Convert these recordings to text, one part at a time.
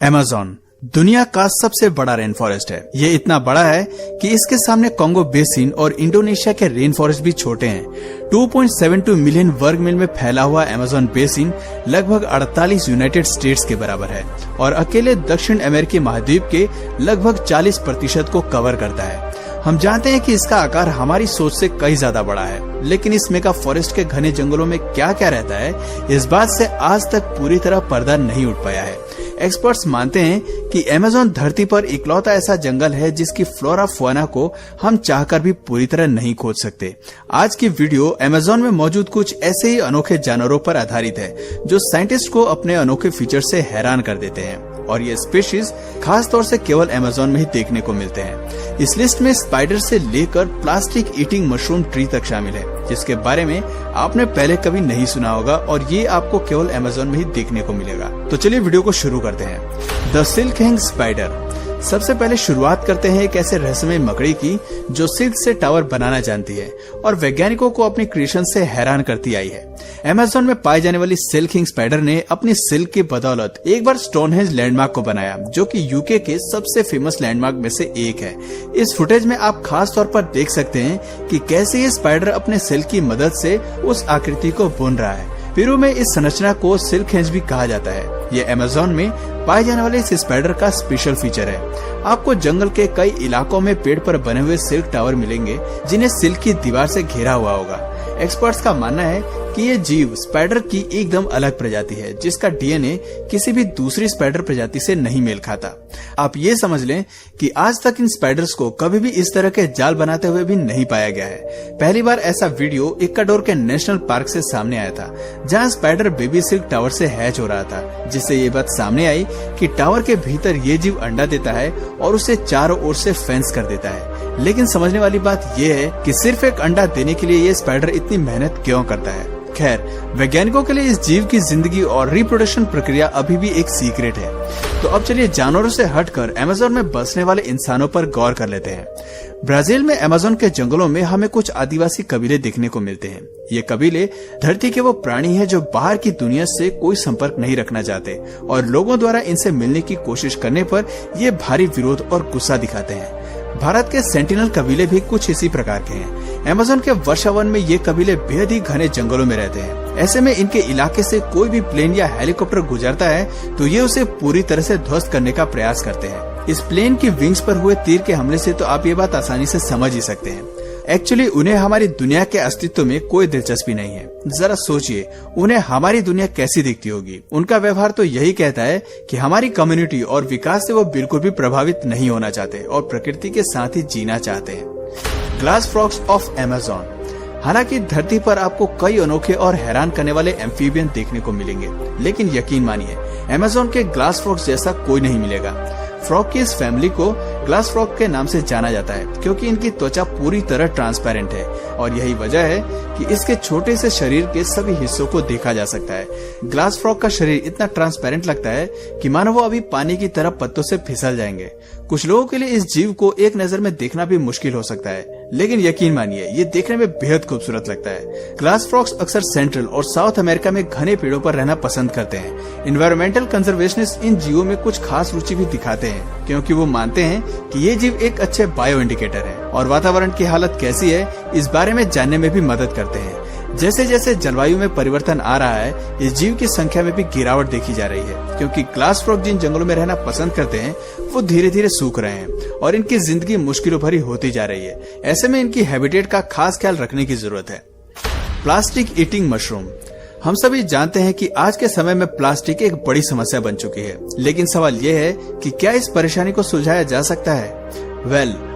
Amazon दुनिया का सबसे बड़ा रेन फॉरेस्ट है। ये इतना बड़ा है कि इसके सामने कांगो बेसिन और इंडोनेशिया के रेन फॉरेस्ट भी छोटे हैं। 2.72 मिलियन वर्ग मील में फैला हुआ अमेज़न बेसिन लगभग 48 यूनाइटेड स्टेट्स के बराबर है और अकेले दक्षिण अमेरिकी महाद्वीप के लगभग 40% को कवर करता है। हम जानते हैं कि इसका आकार हमारी सोच से कई ज्यादा बड़ा है, लेकिन इस मेगा फॉरेस्ट के घने जंगलों में क्या क्या रहता है, इस बात से आज तक पूरी तरह पर्दा नहीं उठ पाया है। एक्सपर्ट्स मानते हैं कि अमेज़न धरती पर इकलौता ऐसा जंगल है जिसकी फ्लोरा फौना को हम चाहकर भी पूरी तरह नहीं खोज सकते। आज की वीडियो अमेज़न में मौजूद कुछ ऐसे ही अनोखे जानवरों पर आधारित है जो साइंटिस्ट को अपने अनोखे फीचर से हैरान कर देते हैं, और ये स्पीशीज खास तौर से केवल अमेज़न में ही देखने को मिलते हैं। इस लिस्ट में स्पाइडर से लेकर प्लास्टिक ईटिंग मशरूम ट्री तक शामिल है, जिसके बारे में आपने पहले कभी नहीं सुना होगा और ये आपको केवल अमेज़न में ही देखने को मिलेगा। तो चलिए वीडियो को शुरू करते हैं। The silk hang spider. सबसे पहले शुरुआत करते हैं एक ऐसे रहस्यमय मकड़ी की जो सिल्क से टावर बनाना जानती है और वैज्ञानिकों को अपनी क्रिएशन से हैरान करती आई है। अमेज़न में पाई जाने वाली सिल्क हैंग स्पाइडर ने अपनी सिल्क की बदौलत एक बार स्टोनहेंज लैंडमार्क को बनाया, जो कि यूके के सबसे फेमस लैंडमार्क में से एक है। इस फुटेज में आप खास तौर पर देख सकते हैं कि कैसे ये स्पाइडर अपने सिल्क की मदद से उस आकृति को बुन रहा है। पेरू में इस संरचना को सिल्क हेंज भी कहा जाता है। ये अमेज़न में पाए जाने वाले इस स्पाइडर का स्पेशल फीचर है। आपको जंगल के कई इलाकों में पेड़ पर बने हुए सिल्क टावर मिलेंगे जिन्हें सिल्क की दीवार से घेरा हुआ होगा। एक्सपर्ट्स का मानना है कि ये जीव स्पाइडर की एकदम अलग प्रजाति है, जिसका डीएनए किसी भी दूसरी स्पाइडर प्रजाति से नहीं मेल खाता। आप ये समझ लें कि आज तक इन स्पाइडर्स को कभी भी इस तरह के जाल बनाते हुए भी नहीं पाया गया है। पहली बार ऐसा वीडियो इक्वाडोर के नेशनल पार्क से सामने आया था, जहां स्पाइडर बेबी सिल्क टावर से हैच हो रहा था, जिससे ये बात सामने आई कि टावर के भीतर ये जीव अंडा देता है और उसे चारों ओर से फेंस कर देता है। लेकिन समझने वाली बात यह है कि सिर्फ एक अंडा देने के लिए ये स्पाइडर इतनी मेहनत क्यों करता है। खैर, वैज्ञानिकों के लिए इस जीव की जिंदगी और रिप्रोडक्शन प्रक्रिया अभी भी एक सीक्रेट है। तो अब चलिए जानवरों से हटकर अमेज़न में बसने वाले इंसानों पर गौर कर लेते हैं। ब्राजील में अमेज़न के जंगलों में हमें कुछ आदिवासी कबीले देखने को मिलते हैं। ये कबीले धरती के वो प्राणी हैं जो बाहर की दुनिया से कोई संपर्क नहीं रखना चाहते और लोगों द्वारा इनसे मिलने की कोशिश करने पर ये भारी विरोध और गुस्सा दिखाते हैं। भारत के सेंटिनल कबीले भी कुछ इसी प्रकार के हैं। अमेज़न के वर्षावन में ये कबीले बेहद ही घने जंगलों में रहते हैं। ऐसे में इनके इलाके से कोई भी प्लेन या हेलीकॉप्टर गुजरता है तो ये उसे पूरी तरह से ध्वस्त करने का प्रयास करते हैं। इस प्लेन की विंग्स पर हुए तीर के हमले से तो आप ये बात आसानी से समझ ही सकते हैं। एक्चुअली उन्हें हमारी दुनिया के अस्तित्व में कोई दिलचस्पी नहीं है। जरा सोचिए, उन्हें हमारी दुनिया कैसी दिखती होगी। उनका व्यवहार तो यही कहता है कि हमारी कम्युनिटी और विकास से वो बिल्कुल भी प्रभावित नहीं होना चाहते और प्रकृति के साथ ही जीना चाहते हैं। Glass frogs of Amazon. हालांकि धरती पर आपको कई अनोखे और हैरान करने वाले एम्फीबियन देखने को मिलेंगे, लेकिन यकीन मानिए अमेज़न के ग्लास फ्रॉग्स जैसा कोई नहीं मिलेगा। फ्रॉग की इस फैमिली को ग्लास फ्रॉग के नाम से जाना जाता है क्योंकि इनकी त्वचा पूरी तरह ट्रांसपेरेंट है और यही वजह है कि इसके छोटे से शरीर के सभी हिस्सों को देखा जा सकता है। ग्लास फ्रॉग का शरीर इतना ट्रांसपेरेंट लगता है कि मानो वो अभी पानी की तरह पत्तों से फिसल जाएंगे। कुछ लोगों के लिए इस जीव को एक नजर में देखना भी मुश्किल हो सकता है, लेकिन यकीन मानिए ये देखने में बेहद खूबसूरत लगता है। ग्लास फ्रॉग्स अक्सर सेंट्रल और साउथ अमेरिका में घने पेड़ों पर रहना पसंद करते हैं। एनवायरमेंटल कंजर्वेशनिस्ट इन जीवों में कुछ खास रुचि भी दिखाते हैं क्योंकि वो मानते हैं कि ये जीव एक अच्छे बायो इंडिकेटर है और वातावरण की हालत कैसी है इस बारे में जानने में भी मदद करते हैं। जैसे जैसे जलवायु में परिवर्तन आ रहा है, इस जीव की संख्या में भी गिरावट देखी जा रही है क्योंकि ग्लास फ्रॉग जिन जंगलों में रहना पसंद करते हैं वो धीरे धीरे सूख रहे हैं और इनकी जिंदगी मुश्किलों भरी होती जा रही है। ऐसे में इनकी हैबिटेट का खास ख्याल रखने की जरूरत है। Plastic eating mushroom. हम सभी जानते हैं कि आज के समय में प्लास्टिक एक बड़ी समस्या बन चुकी है, लेकिन सवाल यह है कि क्या इस परेशानी को सुलझाया जा सकता है?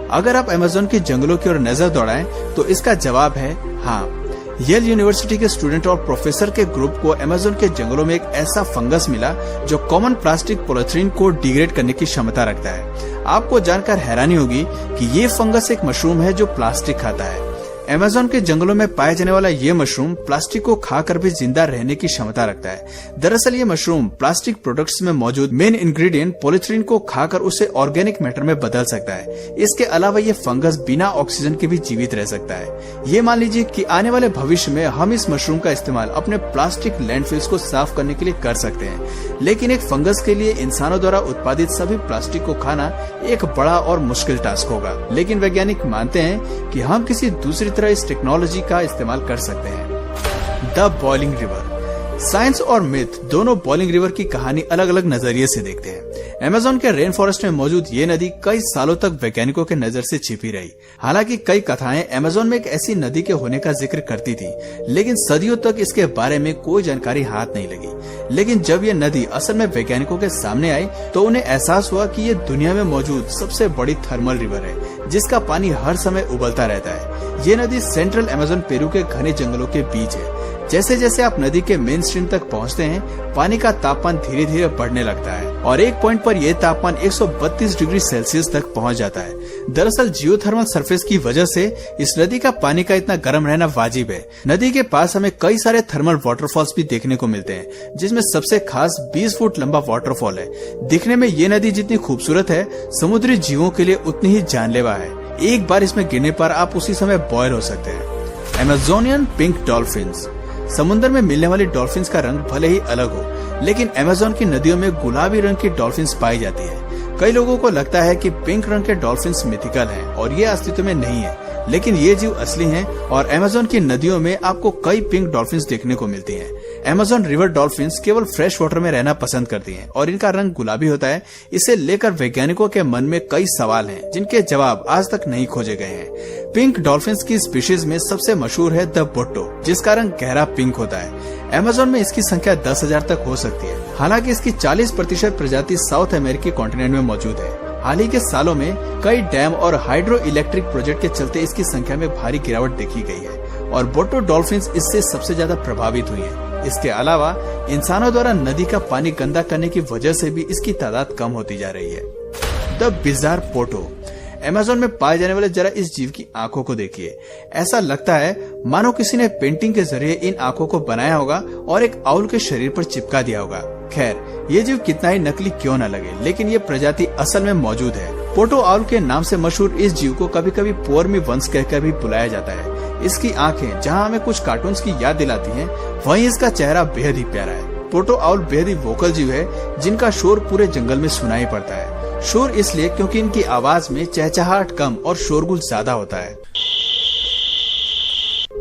अगर आप अमेज़न के जंगलों की ओर नजर दौड़ाएं तो इसका जवाब है हाँ। येल यूनिवर्सिटी के स्टूडेंट और प्रोफेसर के ग्रुप को अमेज़न के जंगलों में एक ऐसा फंगस मिला जो कॉमन प्लास्टिक पॉलीथीन को डिग्रेड करने की क्षमता रखता है। आपको जानकर हैरानी होगी कि ये फंगस एक मशरूम है जो प्लास्टिक खाता है। अमेज़न के जंगलों में पाया जाने वाला ये मशरूम प्लास्टिक को खाकर भी जिंदा रहने की क्षमता रखता है। दरअसल ये मशरूम प्लास्टिक प्रोडक्ट्स में मौजूद मेन इंग्रेडिएंट पॉलीथीन को खाकर उसे ऑर्गेनिक मैटर में बदल सकता है। इसके अलावा ये फंगस बिना ऑक्सीजन के भी जीवित रह सकता है। ये मान लीजिए कि आने वाले भविष्य में हम इस मशरूम का इस्तेमाल अपने प्लास्टिक लैंडफिल्स को साफ करने के लिए कर सकते हैं, लेकिन एक फंगस के लिए इंसानों द्वारा उत्पादित सभी प्लास्टिक को खाना एक बड़ा और मुश्किल टास्क होगा। लेकिन वैज्ञानिक मानते हैं कि हम किसी दूसरी तरह इस टेक्नोलॉजी का इस्तेमाल कर सकते हैं। The boiling river. साइंस और मिथ दोनों बॉइलिंग रिवर की कहानी अलग अलग नजरिए से देखते हैं। अमेज़न के रेन फॉरेस्ट में मौजूद ये नदी कई सालों तक वैज्ञानिकों के नजर से छिपी रही। हालांकि कई कथाएं अमेज़न में एक ऐसी नदी के होने का जिक्र करती थी, लेकिन सदियों तक इसके बारे में कोई जानकारी हाथ नहीं लगी। लेकिन जब ये नदी असल में वैज्ञानिकों के सामने आई तो उन्हें एहसास हुआ कि ये दुनिया में मौजूद सबसे बड़ी थर्मल रिवर है, जिसका पानी हर समय उबलता रहता है। ये नदी सेंट्रल अमेज़न पेरू के घने जंगलों के बीच है। जैसे जैसे आप नदी के मेन स्ट्रीम तक पहुंचते हैं, पानी का तापमान धीरे धीरे बढ़ने लगता है और एक पॉइंट पर यह तापमान 132 डिग्री सेल्सियस तक पहुंच जाता है। दरअसल जियोथर्मल सरफेस की वजह से इस नदी का पानी का इतना गर्म रहना वाजिब है। नदी के पास हमें कई सारे थर्मल वाटरफॉल्स भी देखने को मिलते हैं, जिसमें सबसे खास 20 फुट लंबा वाटरफॉल है। दिखने में ये नदी जितनी खूबसूरत है, समुद्री जीवों के लिए उतनी ही जानलेवा है। एक बार इसमें गिरने पर आप उसी समय बॉयल हो सकते हैं। Amazonian pink dolphins. समुद्र में मिलने वाली डॉल्फिन्स का रंग भले ही अलग हो, लेकिन अमेज़न की नदियों में गुलाबी रंग की डॉल्फिन्स पाई जाती है। कई लोगों को लगता है कि पिंक रंग के डॉल्फिन्स मिथिकल हैं और ये अस्तित्व में नहीं है, लेकिन ये जीव असली हैं और अमेज़न की नदियों में आपको कई पिंक डॉल्फिन्स देखने को मिलती हैं। अमेज़न रिवर डॉल्फिन्स केवल फ्रेश वाटर में रहना पसंद करती हैं और इनका रंग गुलाबी होता है। इसे लेकर वैज्ञानिकों के मन में कई सवाल हैं, जिनके जवाब आज तक नहीं खोजे गए हैं। पिंक डॉल्फिन्स की स्पीशीज में सबसे मशहूर है द बोट्टो, जिसका रंग गहरा पिंक होता है। अमेज़न में इसकी संख्या 10,000 तक हो सकती है। हालांकि इसकी 40% प्रजाति साउथ अमेरिकी कॉन्टिनेंट में मौजूद है। हाल ही के सालों में कई डैम और हाइड्रो इलेक्ट्रिक प्रोजेक्ट के चलते इसकी संख्या में भारी गिरावट देखी गई है और बोट्टो डॉल्फिन्स इससे सबसे ज्यादा प्रभावित हुई है। इसके अलावा इंसानों द्वारा नदी का पानी गंदा करने की वजह से भी इसकी तादाद कम होती जा रही है। The bizarre Poto. अमेज़न में पाए जाने वाले जरा इस जीव की आंखों को देखिए। ऐसा लगता है मानो किसी ने पेंटिंग के जरिए इन आंखों को बनाया होगा और एक आउल के शरीर पर चिपका दिया होगा। खैर, ये जीव कितना ही नकली क्यों न लगे, लेकिन ये प्रजाति असल में मौजूद है। पोटो आउल के नाम से मशहूर इस जीव को कभी कभी पोर्मी वंश कहकर भी बुलाया जाता है। इसकी आंखें जहां हमें कुछ कार्टून्स की याद दिलाती हैं, वहीं इसका चेहरा बेहद ही प्यारा है। पोटो आउल बेहद ही वोकल जीव है, जिनका शोर पूरे जंगल में सुनाई पड़ता है। शोर इसलिए क्योंकि इनकी आवाज में चहचहाहट कम और शोरगुल ज्यादा होता है।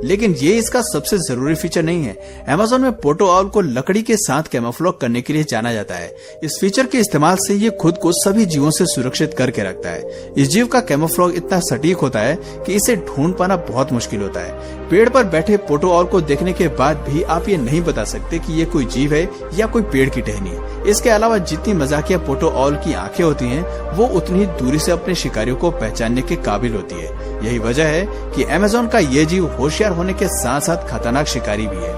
लेकिन ये इसका सबसे जरूरी फीचर नहीं है। अमेज़न में पोटो आउल को लकड़ी के साथ कैमोफ्लेज करने के लिए जाना जाता है। इस फीचर के इस्तेमाल से ये खुद को सभी जीवों से सुरक्षित करके रखता है। इस जीव का कैमोफ्लेज इतना सटीक होता है कि इसे ढूंढ पाना बहुत मुश्किल होता है। पेड़ पर बैठे पोटो आउल को देखने के बाद भी आप ये नहीं बता सकते कि ये कोई जीव है या कोई पेड़ की टहनी। इसके अलावा जितनी मजाकिया पोटो आउल की आंखें होती हैं, वो उतनी ही दूरी से अपने शिकारियों को पहचानने के काबिल होती है। यही वजह है कि अमेज़न का ये जीव होशियार होने के साथ साथ खतरनाक शिकारी भी है।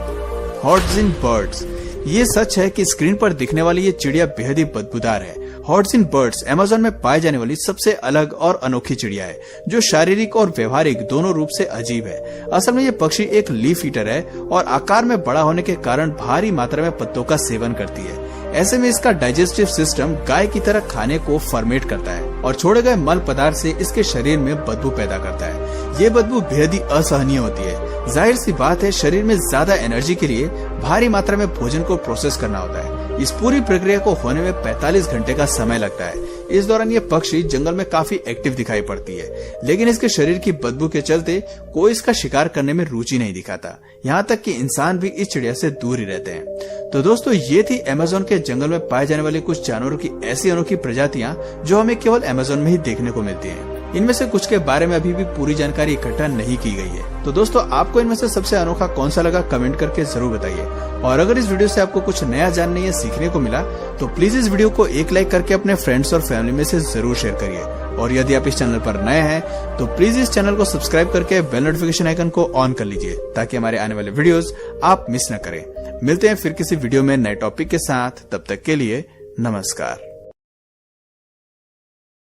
हॉर्टजिन बर्ड्स। ये सच है कि स्क्रीन पर दिखने वाली ये चिड़िया बेहद ही बदबूदार है। हॉर्टजिन बर्ड्स अमेज़न में पाए जाने वाली सबसे अलग और अनोखी चिड़िया है, जो शारीरिक और व्यवहारिक दोनों रूप से अजीब है। असल में ये पक्षी एक लीफ ईटर है और आकार में बड़ा होने के कारण भारी मात्रा में पत्तों का सेवन करती है। ऐसे में इसका डाइजेस्टिव सिस्टम गाय की तरह खाने को फर्मेट करता है और छोड़े गए मल पदार्थ से इसके शरीर में बदबू पैदा करता है। ये बदबू बेहद ही असहनीय होती है। जाहिर सी बात है, शरीर में ज्यादा एनर्जी के लिए भारी मात्रा में भोजन को प्रोसेस करना होता है। इस पूरी प्रक्रिया को होने में 45 घंटे का समय लगता है। इस दौरान ये पक्षी जंगल में काफी एक्टिव दिखाई पड़ती है, लेकिन इसके शरीर की बदबू के चलते कोई इसका शिकार करने में रुचि नहीं दिखाता। यहाँ तक कि इंसान भी इस चिड़िया से दूर ही रहते हैं। तो दोस्तों, ये थी अमेज़न के जंगल में पाए जाने वाले कुछ जानवरों की ऐसी अनोखी प्रजातियां जो हमें केवल अमेज़न में ही देखने को मिलती हैं। इनमें से कुछ के बारे में अभी भी पूरी जानकारी इकट्ठा नहीं की गई है। तो दोस्तों, आपको इनमें से सबसे अनोखा कौन सा लगा, कमेंट करके जरूर बताइए। और अगर इस वीडियो से आपको कुछ नया जानने या सीखने को मिला तो प्लीज इस वीडियो को एक लाइक करके अपने फ्रेंड्स और फैमिली में से जरूर शेयर करिए। और यदि आप इस चैनल पर नए हैं तो प्लीज इस चैनल को सब्सक्राइब करके बेल नोटिफिकेशन आइकन को ऑन कर लीजिए, ताकि हमारे आने वाले वीडियोस आप मिस न करें। मिलते हैं फिर किसी वीडियो में नए टॉपिक के साथ। तब तक के लिए नमस्कार।